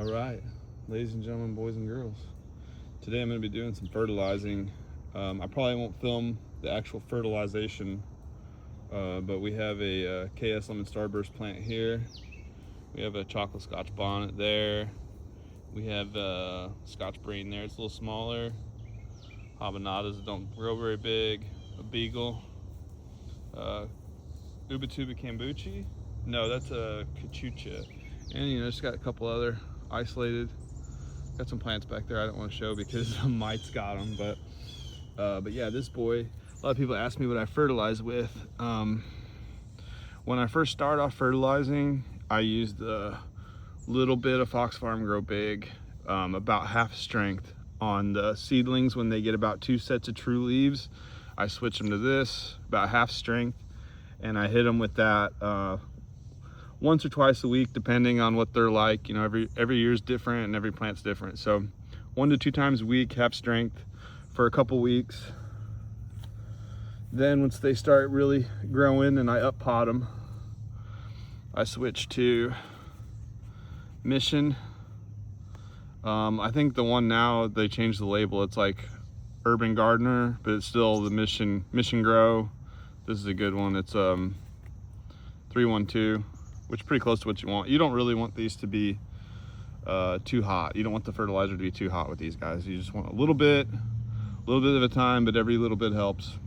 All right, ladies and gentlemen, boys and girls. Today I'm going to be doing some fertilizing. I probably won't film the actual fertilization, but we have a KS Lemon Starburst plant here. We have a chocolate Scotch bonnet there. We have Scotch Brain there. It's a little smaller. Habanadas that don't grow very big. A beagle. Ubatuba Cambuchi. No, that's a cachucha. And just got a couple other isolated. Got some plants back there I don't want to show because the mites got them, but yeah, this boy, a lot of people ask me what I fertilize with. When I first started off fertilizing, I used a little bit of Fox Farm Grow Big, about half strength on the seedlings. When they get about 2 sets of true leaves, I switch them to this, about half strength, and I hit them with that once or twice a week, depending on what they're like. Every year's different and every plant's different. So 1 to 2 times a week, half strength for a couple weeks. Then once they start really growing and I up pot them, I switch to Mission. I think the one now, they changed the label. It's like Urban Gardener, but it's still the Mission Grow. This is a good one. It's 312. Which is pretty close to what you want. You don't really want these to be too hot. You don't want the fertilizer to be too hot with these guys. You just want a little bit at a time, but every little bit helps.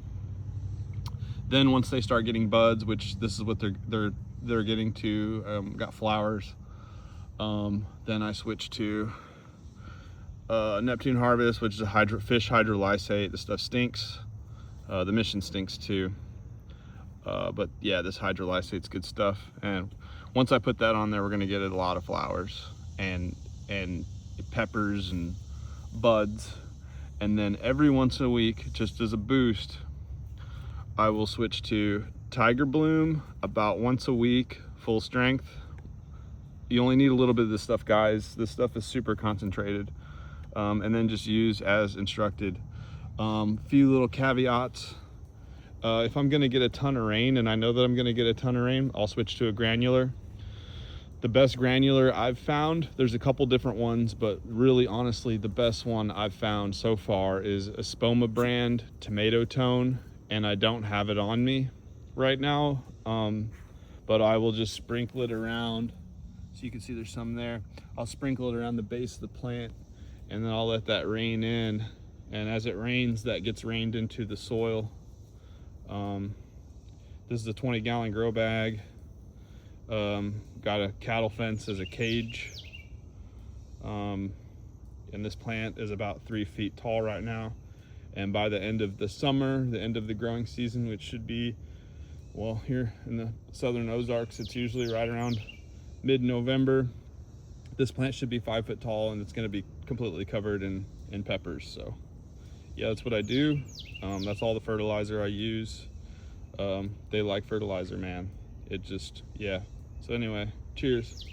Then once they start getting buds, which this is what they're getting to, got flowers, then I switch to Neptune Harvest, which is a fish hydrolysate. This stuff stinks. The Mission stinks too. But yeah, this hydrolysate's good stuff. And once I put that on there, we're gonna get a lot of flowers and peppers and buds. And then every once a week, just as a boost, I will switch to Tiger Bloom about once a week, full strength. You only need a little bit of this stuff, guys. This stuff is super concentrated. And then just use as instructed. Few little caveats. If I'm gonna get a ton of rain, and I know that I'm gonna get a ton of rain, I'll switch to a granular. The best granular I've found, there's a couple different ones, but really honestly, the best one I've found so far is a Spoma brand Tomato Tone, and I don't have it on me right now, but I will just sprinkle it around. So you can see there's some there. I'll sprinkle it around the base of the plant, and then I'll let that rain in. And as it rains, that gets rained into the soil. This is a 20-gallon grow bag. Got a cattle fence as a cage. And this plant is about 3 feet tall right now. And by the end of the summer, the end of the growing season, which should be, well, here in the southern Ozarks, it's usually right around mid-November. This plant should be 5 foot tall, and it's going to be completely covered in peppers. So yeah, that's what I do. That's all the fertilizer I use. They like fertilizer, man. It just, yeah. So anyway, cheers.